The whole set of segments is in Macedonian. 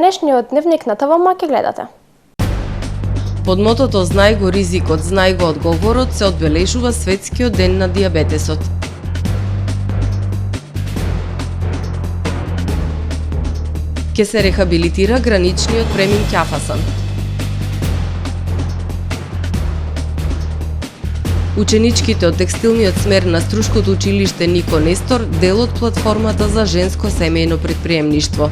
денешниот дневник на ТВМ ќе гледате. Под мотото "Знај го ризикот, знај го одговорот" се одбележува Светскиот ден на дијабетесот. Ке се рехабилитира граничниот премин Ќафасан. Ученичките од текстилниот смер на Струшкото училиште Нико Нестор дел од платформата за женско семејно претприемништво.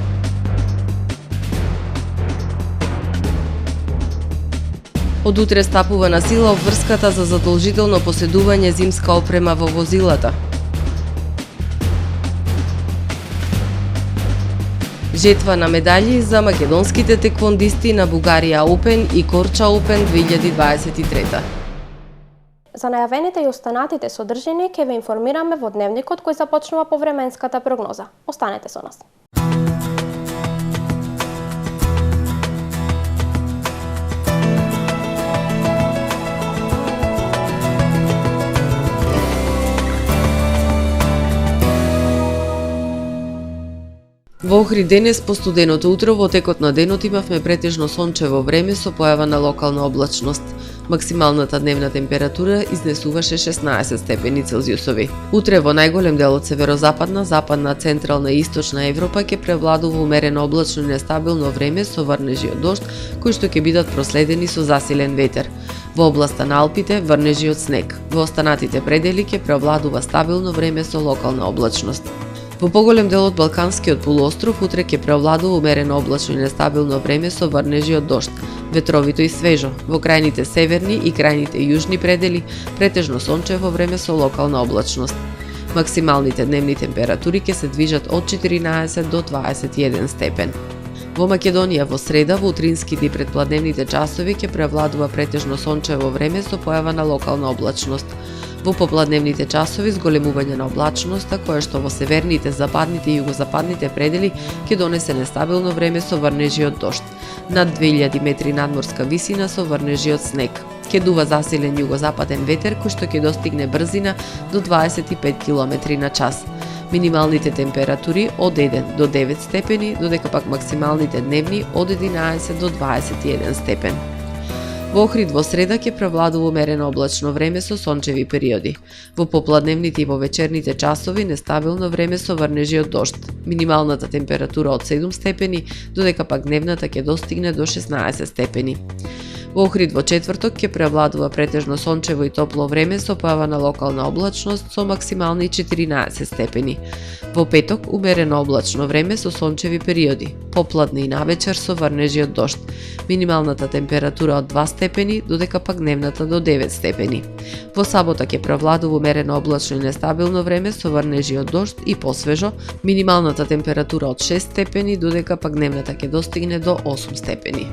Од утре стапува на сила обврската за задолжително поседување зимска опрема во возилата. Жетва на медаљи за македонските теквондисти на Бугарија Опен и Корча Опен 2023. За најавените и останатите содржини ќе ве информираме во дневникот кој започнува по временската прогноза. Останете со нас. Во Охрид денес по студеното утро во текот на денот имавме претежно сончево време со појава на локална облачност. Максималната дневна температура изнесуваше 16 степени Целзиусови. Утре во најголем дел од северозападна, западна, централна и источна Европа ќе превладува умерено облачно и нестабилно време со врнежи од дожд, кои што ќе бидат проследени со засилен ветер. Во областа на Алпите врнежи од снег. Во останатите предели ќе превладува стабилно време со локална облачност. Во поголем дел од Балканскиот полуостров утре ќе превладува умерено облачно и нестабилно време со врнежи од дожд, ветровито и свежо. Во крајните северни и крајните јужни предели претежно сончево време со локална облачност. Максималните дневни температури ќе се движат од 14 до 21 степен. Во Македонија во среда во утринските и предпладневните часови ќе превладува претежно сончево време со појава на локална облачност. Во попладневните часови зголемување на облачноста, која што во северните, западните и југозападните предели ќе донесе нестабилно време со врнежи од дожд. Над 2000 метри надморска висина со врнежи од снег. Ќе дува засилен југозападен ветер кој што ќе достигне брзина до 25 км на час. Минималните температури од 1 до 9 степени, додека пак максималните дневни од 11 до 21 степен. Во Охрид во среда ќе превладува умерено облачно време со сончеви периоди. Во попладневните и во вечерните часови нестабилно време со врнежи од дожд. Минималната температура од 7 степени, додека пак дневната ќе достигне до 16 степени. Во Охрид во четврток ќе превладува претежно сончево и топло време со појава на локална облачност со максимални 14 степени. Во петок умерено облачно време со сончеви периоди, попладне и навечер со врнежи од дожд. Минималната температура од 2 степени, додека пак дневната до 9 степени. Во сабота ќе превладува умерено облачно и нестабилно време со врнежи од дожд и посвежо, минималната температура од 6 степени, додека пак дневната ќе достигне до 8 степени.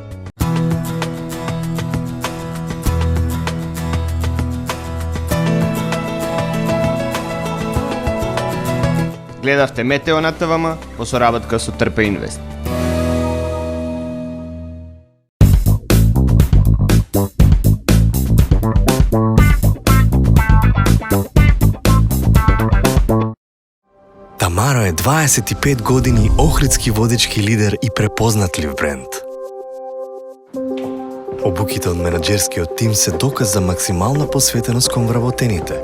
Гледавте Метео на ТВМ по соработка со Трпе Инвест. Тамаро е 25 години охридски водечки лидер и препознатлив бренд. Обуките од менаџерскиот тим се доказ за максимална посветеност кон вработените.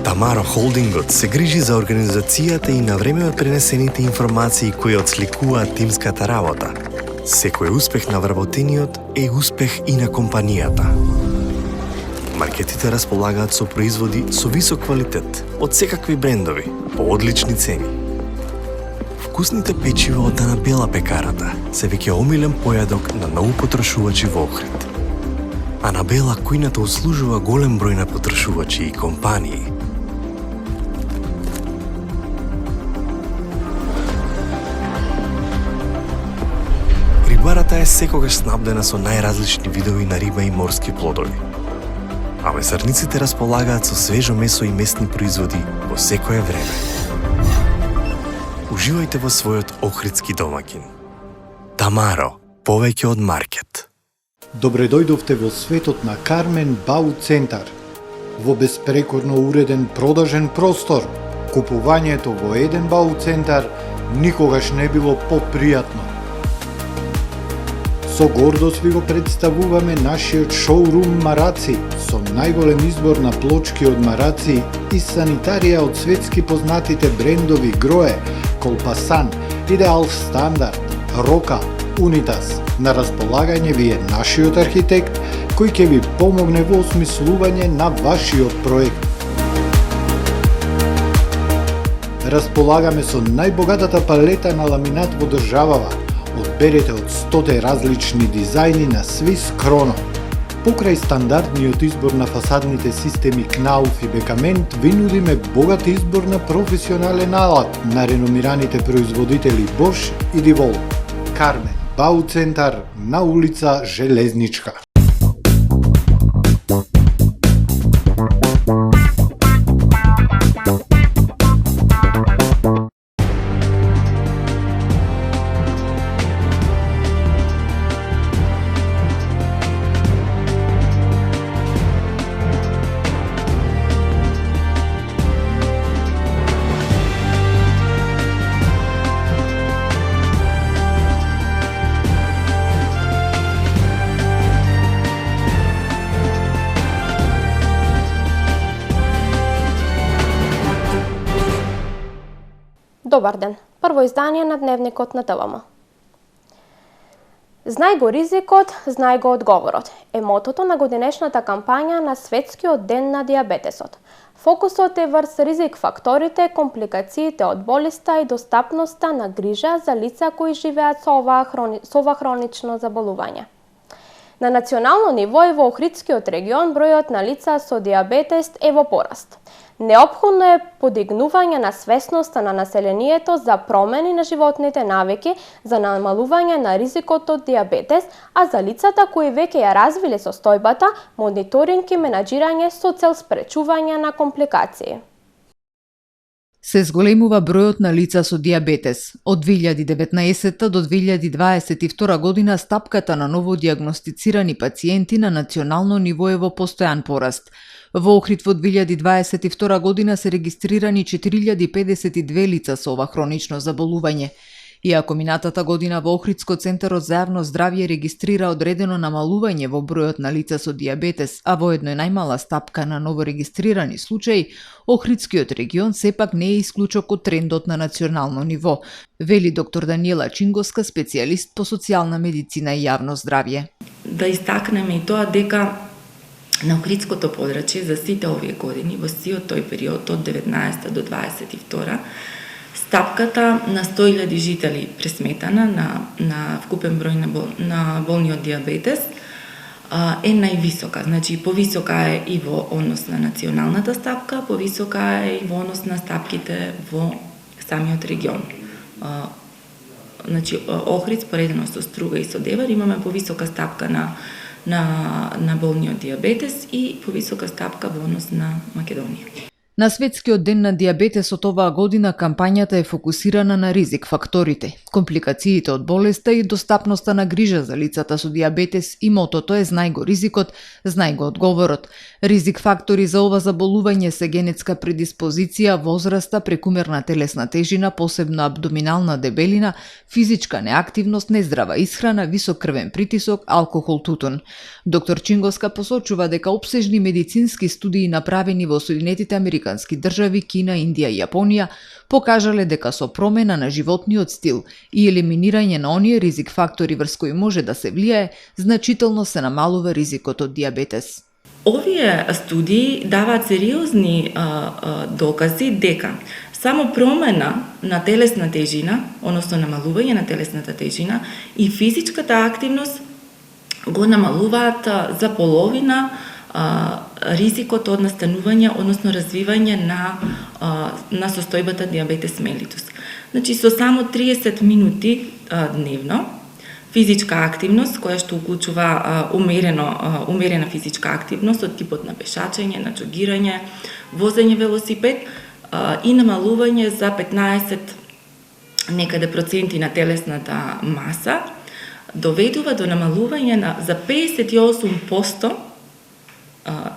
Тамаро Холдингот се грижи за организацијата и на време пренесените информации кои отсликуваат тимската работа. Секој успех на вработениот е успех и на компанијата. Маркетите располагаат со производи со висок квалитет од секакви брендови по одлични цени. Вкусните печива од Анабела пекарата се веќе омилен појадок на многу потрошувачи во Охрид. Анабела кујната услужува голем број на потрошувачи и компании. Рибарата е секогаш снабдена со најразлични видови на риба и морски плодови. А месарниците располагаат со свежо месо и месни производи во секое време. Уживајте во својот охридски домаќин. Тамаро, повеќе од маркет. Добре дојдовте во светот на Кармен Бау Центар. Во беспрекорно уреден продажен простор, купувањето во еден Бау Центар никогаш не било попријатно. Со гордост ви го представуваме нашиот шоурум Мараци, со најголем избор на плочки од мараци и санитарија од светски познатите брендови Грое, Колпасан, Идеал Стандарт, Рока, Унитас. На располагање ви е нашиот архитект, кој ќе ви помогне во осмислување на вашиот проект. Располагаме со најбогатата палета на ламинат во државава. Одберете од 100 различни дизајни на Swiss Chrono. Покрај стандардниот избор на фасадните системи Knauf и Бекамент, ви нудиме богат избор на професионален алат на реномираните производители Bosch и DeWalt. Кармен Бауцентар на улица Железничка. Добар ден. Прво издание на Дневникот на ТВМ. Знај го ризикот, знај го одговорот е мотото на годинешната кампања на Светскиот ден на дијабетесот. Фокусот е врз ризик факторите, компликациите од болеста и достапноста на грижа за лица кои живеат со ова хронично заболување. На национално ниво и во Охридскиот регион бројот на лица со дијабетес е во пораст. Неопходно е подигнување на свесноста на населението за промени на животните навики, за намалување на ризикот од дијабетес, а за лицата кои веќе ја развиле состојбата, мониторинг и менаџирање со цел спречување на компликации. Се зголемува бројот на лица со дијабетес. Од 2019 до 2022 година стапката на новодијагностицирани пациенти на национално ниво е во постојан пораст. Во Охрид во 2022 година се регистрирани 4052 лица со ова хронично заболување. Иако минатата година во Охридско центарот за јавно здравје регистрира одредено намалување во бројот на лица со дијабетес, а воедно е најмала стапка на новорегистрирани случаи, Охридскиот регион сепак не е исклучок од трендот на национално ниво, вели доктор Даниела Чингоска, специјалист по социјална медицина и јавно здравје. Да истакнеме и тоа дека на Охридското подрачје за сите овие години, во сиот тој период од 19 до 22, стапката на 100.000 жители пресметана на вкупен број на болни од дијабетес е највисока. Значи, повисока е и во однос на националната стапка, повисока е и во однос на стапките во самиот регион. Значи, Охрид, споредено со Струга и со Девар, имаме повисока стапка на болни од дијабетес и повисока стапка во однос на Македонија. На Светскиот ден на дијабетесот оваа година кампањата е фокусирана на ризик факторите, компликациите од болеста и достапноста на грижа за лицата со дијабетес и мотото е знај го ризикот, знај го одговорот. Ризик фактори за ова заболување се генетска предиспозиција, возраста, прекумерна телесна тежина, посебно абдоминална дебелина, физичка неактивност, нездрава исхрана, висок крвен притисок, алкохол, тутун. Доктор Чингоска посочува дека опсежни медицински студии направени во Соединетите Американски држави, Кина, Индија и Јапонија покажале дека со промена на животниот стил и елиминирање на оние ризик фактори врз кои може да се влијае, значително се намалува ризикот од дијабетес. Овие студии даваат сериозни докази дека само промена на телесна тежина, односно намалување на телесната тежина и физичката активност го намалуваат за половина ризикот од настанување, односно развивање на состојбата дијабетес мелитус. Значи, со само 30 минути дневно, физичка активност, која што уклучува умерена физичка активност од типот на пешачење, на џогирање, возење велосипед и намалување за 15 некаде проценти на телесната маса, доведува до намалување за 58%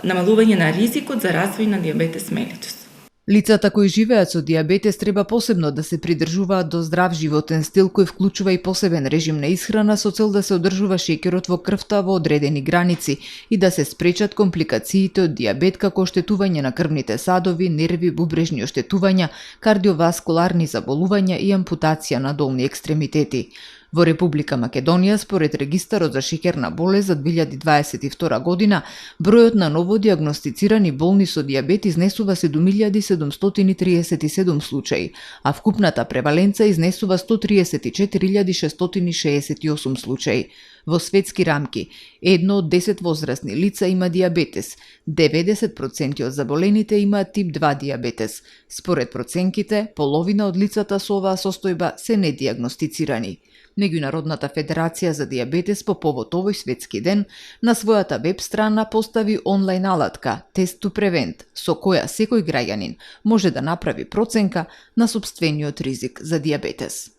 намалување на ризикот за развој на дијабетес мелитус. Лицата кои живеат со диабетес треба посебно да се придржуваат до здрав животен стил кој вклучува и посебен режим на исхрана со цел да се одржува шеќерот во крвта во одредени граници и да се спречат компликациите од диабет како оштетување на крвните садови, нерви, бубрежни оштетувања, кардиоваскуларни заболувања и ампутација на долни екстремитети. Во Република Македонија, според регистарот за шеќерна болест за 2022 година, бројот на новодиагностицирани болни со диабет изнесува 7737 случаи, а вкупната преваленца изнесува 134.668 случаи. Во светски рамки, 1 од 10 возрастни лица има диабетес, 90% од заболените имаат тип 2 диабетес. Според проценките, половина од лицата со оваа состојба се недиагностицирани. Меѓународната федерација за диабетес по повод овој светски ден на својата веб страна постави онлайн алатка Test to Prevent, со која секој граѓанин може да направи проценка на сопствениот ризик за диабетес.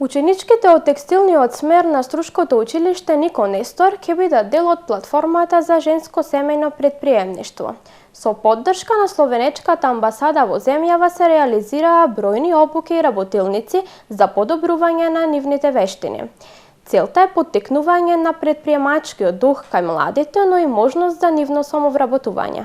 Ученичките од текстилниот смер на Струшкото училиште Нико Нестор ќе бидат дел од платформата за женско семејно предприемништво. Со поддршка на Словенечката амбасада во земјава се реализираа бројни обуки и работилници за подобрување на нивните вештини. Целта е поттикнување на предприемачкиот дух кај младите, но и можност за нивно самовработување.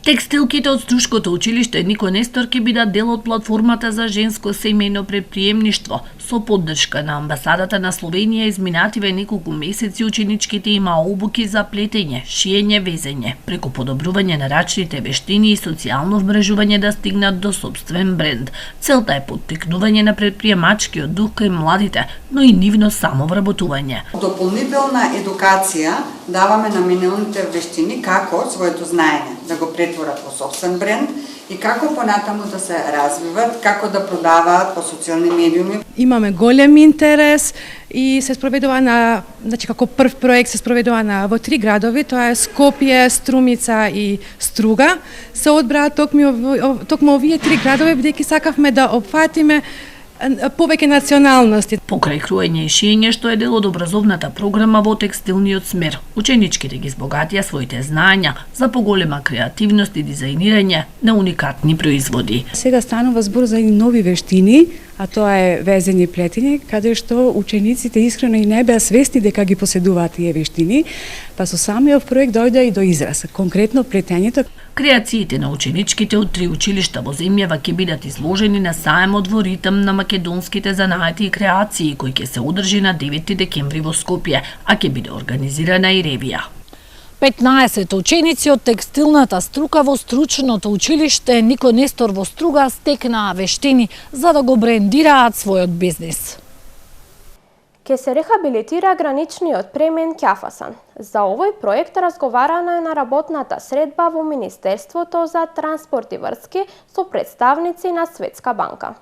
Текстилките од Струшкото училиште Нико Нестор ќе бидат дел од платформата за женско семејно предприемништво. Со поддршка на амбасадата на Словенија изминативе неколку месеци ученичките има обуки за плетење, шиење, везење, преку подобрување на рачните вештини и социјално вмрежување да стигнат до сопствен бренд. Целта е поттикнување на предприемачкиот дух кај младите, но и нивно самовработување. Дополнителна едукација даваме на миналните вештини како своето знаење да го претворат во сопствен бренд и како понатаму да се развиват, како да продаваат по социјални медиуми. Имаме голем интерес и се спроведува како прв проект се спроведува во 3 градови, тоа е Скопје, Струмица и Струга. Се одбраа токму овие 3 градови бидејќи сакавме да опфатиме повеќе националности. Покрај круење и шиење, што е дел од образовната програма во текстилниот смер, ученичките ги збогатија своите знаења за поголема креативност и дизајнирање на уникатни производи. Сега станува збор за нови вештини, а тоа е везење и плетење, каде што учениците искрено и не беа свесни дека ги поседуваат тие вештини, па со самиот проект дојде и до израз, конкретно плетењето. Креациите на ученичките од 3 училишта во земјава ќе бидат изложени на саемот во ритм на македонските занаати и креации, кој ќе се одржи на 9 декември во Скопје, а ќе биде организирана и ревија. 15 ученици од текстилната струка во стручното училиште Нико Нестор во Струга стекнаа вештини за да го брендираат својот бизнис. Ке се рехабилитира граничниот премин Ќафасан. За овој проект разговарана е на работната средба во Министерството за транспорт и врски со представници на Светска банка.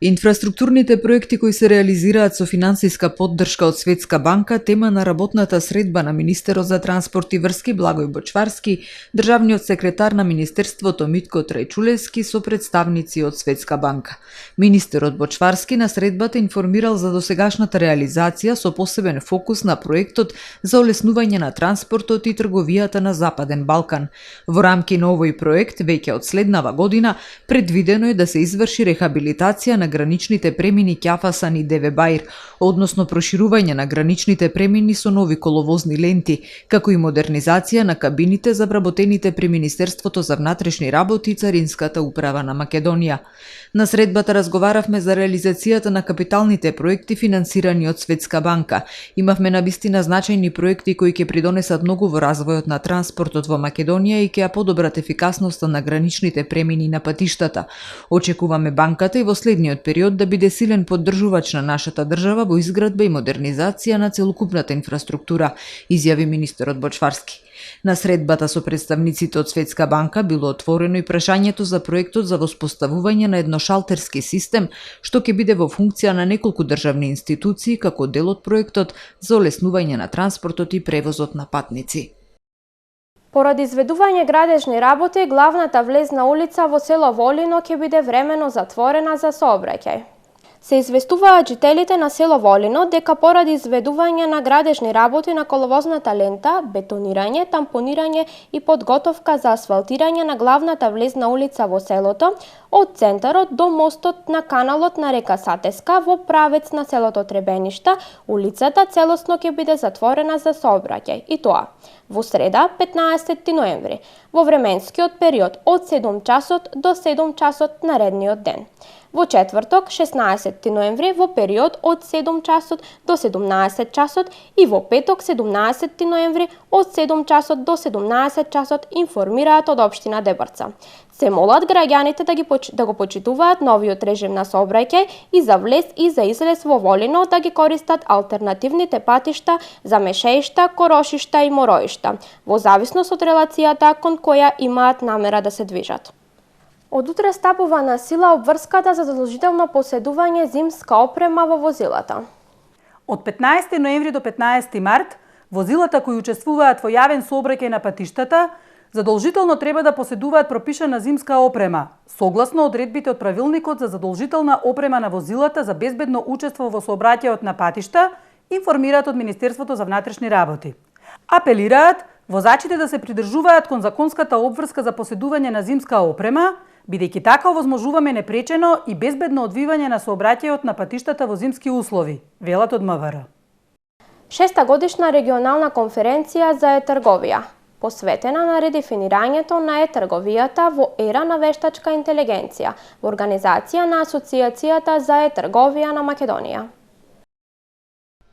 Инфраструктурните проекти кои се реализираат со финансиска поддршка од Светска банка, тема на работната средба на Министерот за транспорт и врски Благој Бочварски, државниот секретар на Министерството Митко Трајчулевски со представници од Светска банка. Министерот Бочварски на средбата информирал за досегашната реализација со посебен фокус на проектот за олеснување на транспортот и трговијата на Западен Балкан. Во рамки на овој проект, веќе од следнава година, предвидено е да се изврши рехабилитација на граничните премини Ќафасан и Девебаир, односно проширување на граничните премини со нови коловозни ленти, како и модернизација на кабините за вработените при Министерството за внатрешни работи и Царинската управа на Македонија. На средбата разговаравме за реализацијата на капиталните проекти финансирани од Светска банка. Имавме навистина значајни проекти кои ќе придонесат многу во развојот на транспортот во Македонија и ќе ја подобрат ефикасноста на граничните премини на патиштата. Очекуваме банката и во следниот период да биде силен поддржувач на нашата држава во изградба и модернизација на целокупната инфраструктура, изјави министерот Бочварски. На средбата со представниците од Светска банка било отворено и прашањето за проектот за воспоставување на едношалтерски систем, што ќе биде во функција на неколку државни институции како дел од проектот за олеснување на транспортот и превозот на патници. Поради изведување градежни работи, главната влезна улица во село Волино ќе биде времено затворена за сообраќај. Се известуваат жителите на село Волино дека поради изведување на градежни работи на коловозната лента, бетонирање, тампонирање и подготовка за асфалтирање на главната влезна улица во селото, од центарот до мостот на каналот на река Сатеска во правец на селото Требеништа, улицата целосно ќе биде затворена за сообраќај, и тоа во среда 15 ноември, во временскиот период од 7 часот до 7 часот наредниот ден. Во четврток 16 ноември во период од 7 часот до 17 часот и во петок 17 ноември од 7 часот до 17 часот, информираат од општина Дебрца. Се молат граѓаните да го почитуваат новиот режим на сообраќај и за влез и за излез во Волино да ги користат алтернативните патишта за Мешеишта, Корошишта и Мороишта, во зависност од релацијата кон која имаат намера да се движат. Од утре стапува на сила обврската за задолжително поседување зимска опрема во возилата. Од 15 ноември до 15 март, возилата кои учествуваат во јавен сообраќај на патиштата задолжително треба да поседуваат пропишана зимска опрема, согласно одредбите од правилникот за задолжителна опрема на возилата за безбедно учество во сообраќајот на патишта, информираат од Министерството за внатрешни работи. Апелираат возачите да се придржуваат кон законската обврска за поседување на зимска опрема, бидејќи така овозможуваме непречено и безбедно одвивање на сообраќајот на патиштата во зимски услови, велат од МВР. 6-та годишна регионална конференција за е-трговија, посветена на редефинирањето на е-трговијата во ера на вештачка интелигенција, во организација на Асоцијацијата за е-трговија на Македонија.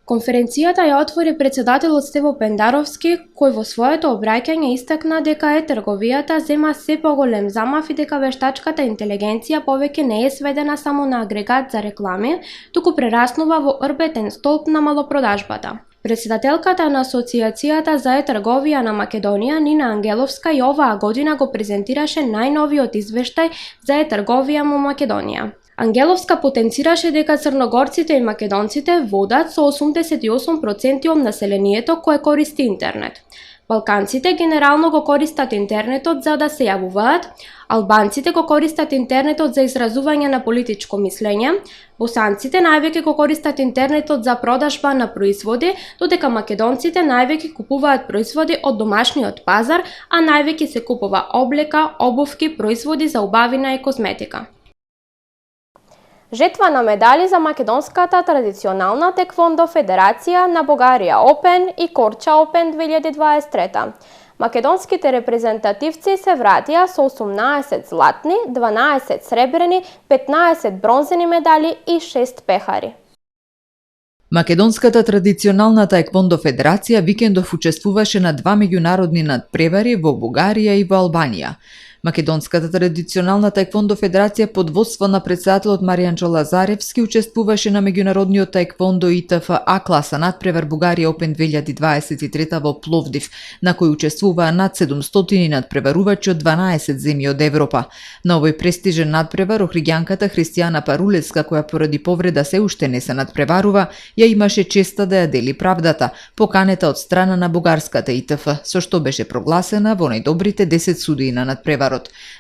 Конференцијата ја отвори председателот Стево Пендаровски, кој во своето обраќање истакна дека е-трговијата зема се поголем замав и дека вештачката интелигенција повеќе не е сведена само на агрегат за реклами, туку прераснува во орбетен столб на малопродажбата. Председателката на Асоцијацијата за е-трговија на Македонија, Нина Ангеловска, и оваа година го презентираше најновиот извештај за е-трговија во Македонија. Ангеловска потенцираше дека црногорците и македонците водат со 88% од населението кое користи интернет. Балканците генерално го користат интернетот за да се јавуваат, албанците го користат интернетот за изразување на политичко мислење, босанците највеќе го користат интернетот за продажба на производи, додека македонците највеќе купуваат производи од домашниот пазар, а највеќе се купува облека, обувки, производи за убавина и козметика. Жетва на медали за македонската традиционална теквондо федерација на Бугарија Опен и Корча Опен 2023. Македонските репрезентативци се вратија со 18 златни, 12 сребрени, 15 бронзени медали и 6 пехари. Македонската традиционална таеквондо федерација викендов учествуваше на 2 меѓународни надпревари во Бугарија и во Албанија. Македонската традиционална таеквондо федерација под водство на председателот Маријанчо Лазаревски учествуваше на меѓународниот таеквондо ИТФ А класа надпревар Бугарија Опен 2023 во Пловдив, на кој учествуваа над 700 надпреварувачи од 12 земји од Европа. На овој престижен надпревар охриѓанката Христијана Парулеска, која поради повреда се уште не се надпреварува, ја имаше честа да ја дели правдата, поканета од страна на бугарската ИТФ, со што беше прогласена во најдобрите 10 судии на надпреварот.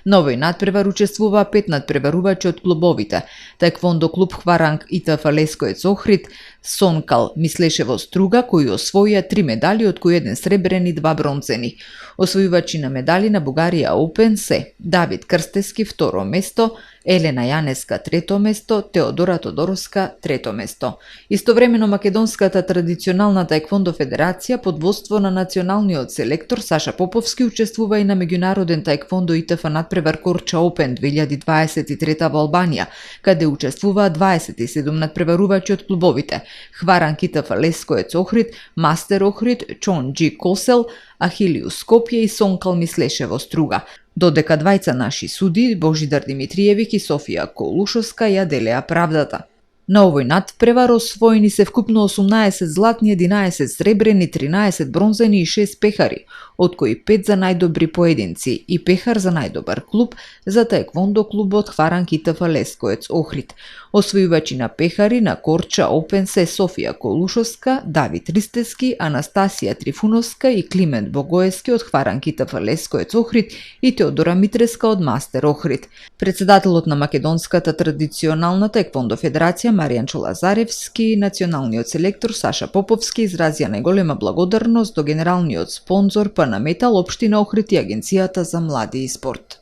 На овој надпревар учествуваа 5 надпреварувачи од клубовите: таеквондо клуб Хваранг ИТФ Лескоец Охрид, Сонкал Мислешево Струга, кои освоија 3 медали, од кои 1 сребрен и 2 бронзени. Освојувачи на медали на Бугарија Опен се Давид Крстески второ место, Елена Јанеска трето место, Теодора Тодоровска трето место. Истовремено македонската традиционална таеквондо федерација под водство на националниот селектор Саша Поповски учествува и на меѓународен таеквондо ИТФ надпревар Корча Опен 2023 во Албанија, каде учествуваа 27 надпреварувачи од клубовите: Хваранг ИТФ Лескоец Охрид, Мастер Охрид, Чон Джи Косел, Ахилиус Скопје и Сонкал Мислешево Струга, додека двајца наши суди, Божидар Димитриевик и Софија Колушовска, ја делеа правдата. На овој надпревар освоени се вкупно 18 златни, 11 сребрени, 13 бронзени и 6 пехари, од кои 5 за најдобри поединци и пехар за најдобар клуб за таеквондо клубот Хваранг ИТФ Лескоец Охрид. Освојувачи на пехари на Корча Опен се Софија Колушовска, Давид Ристески, Анастасија Трифуновска и Климент Богоевски од Хваранките Лесковец Охрид и Теодора Митреска од Мастер Охрид. Председателот на Македонската традиционална теквондо федерација Маријан Чолазаревски и националниот селектор Саша Поповски изразија најголема благодарност до генералниот спонзор Панаметал, општина Охрид и Агенцијата за млади и спорт.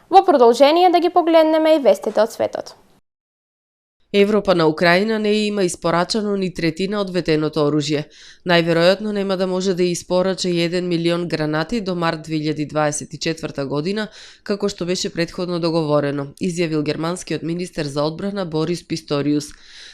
Во продолжение да ги погледнеме и вестите од светот. Европа на Украина не има испорачано ни третина од ветеното оружје. Најверојатно нема да може да испорача 1 милион гранати до март 2024 година, како што беше претходно договорено, изјавил германскиот министер за одбрана Борис Писториус.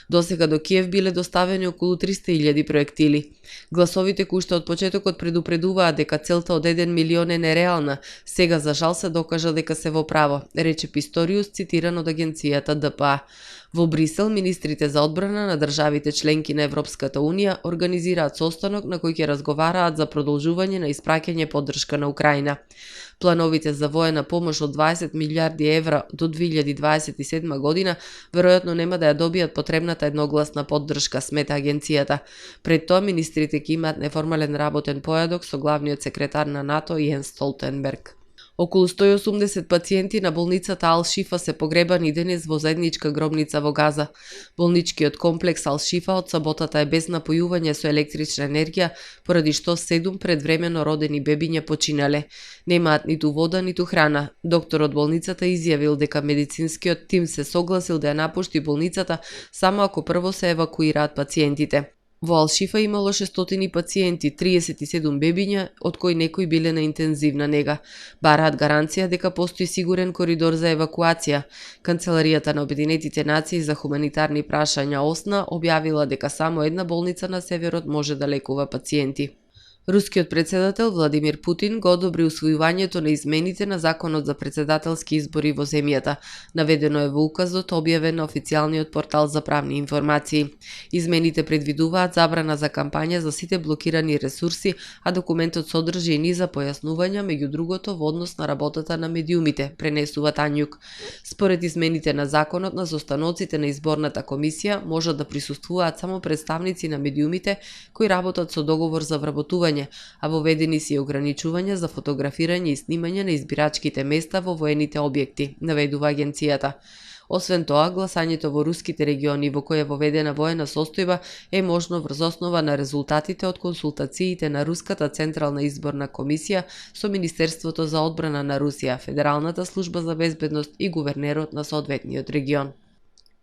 Досега до Киев биле доставени околу 300.000 проектили. Гласовите кои што од почетокот предупредуваат дека целта од 1 милион е нереална, сега за жал се докажа дека се во право, рече Писториус, цитиран од агенцијата ДПА. Во Брисел, министрите за одбрана на државите членки на Европската Унија организираат состанок на кој ќе разговараат за продолжување на испраќање поддршка на Украина. Плановите за воена помош од 20 милиарди евра до 2027 година веројатно нема да ја добијат потребната едногласна поддршка, смета агенцијата. Пред тоа министрите ќе имаат неформален работен појадок со главниот секретар на НАТО Јенс Столтенберг. Околу 180 пациенти на болницата Ал-Шифа се погребани денес во заедничка гробница во Газа. Болничкиот комплекс Ал-Шифа од саботата е без напојување со електрична енергија, поради што 7 предвремено родени бебиња починале. Немаат ниту вода, ниту храна. Докторот болницата изјавил дека медицинскиот тим се согласил да ја напушти болницата само ако прво се евакуираат пациентите. Во Ал-Шифа имало 600 пациенти, 37 бебиња, од кои некои биле на интензивна нега. Бараат гаранција дека постои сигурен коридор за евакуација. Канцеларијата на Обединетите нации за хуманитарни прашања ОСНА објавила дека само една болница на северот може да лекува пациенти. Рускиот председател Владимир Путин го одобри усвојувањето на измените на законот за председателски избори во земјата. Наведено е во указот објавен на официјалниот портал за правни информации. Измените предвидуваат забрана за кампања за сите блокирани ресурси, а документот содржи и низа појаснувања, меѓу другото во однос на работата на медиумите, пренесува Тањук. Според измените на законот, на состаноците на изборната комисија можат да присуствуваат само представници на медиумите кои работат со договор за вработување, а воведени се и ограничувања за фотографирање и снимање на избирачките места во воените објекти, наведува агенцијата. Освен тоа, гласањето во руските региони во кои е воведена воена состојба е можно врз основа на резултатите од консултациите на Руската централна изборна комисија со Министерството за одбрана на Русија, Федералната служба за безбедност и гувернерот на соодветниот регион.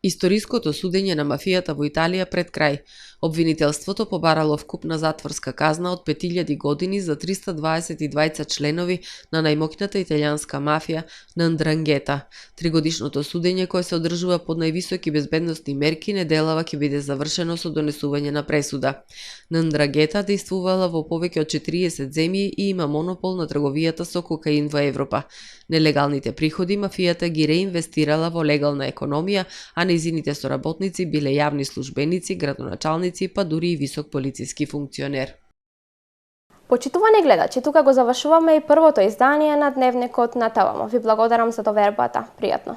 Историското судење на мафијата во Италија пред крај. Обвинителството побарало вкупна затворска казна од 5000 години за 322 членови на најмоќната италијанска мафија на Ндрангета. Тригодишното судење кое се одржува под највисоки безбедносни мерки неделава ќе биде завршено со донесување на пресуда. Ндрангета действувала во повеќе од 40 земји и има монопол на трговијата со кокаин во Европа. Нелегалните приходи мафијата ги реинвестирала во легална економија, а нејзините соработници биле јавни службеници, градоначалници, па дури и висок полициски функционер. Почитувани гледачи, тука го завршуваме и првото издание на Дневникот на ТВМ. Ви благодарам за довербата. Пријатно.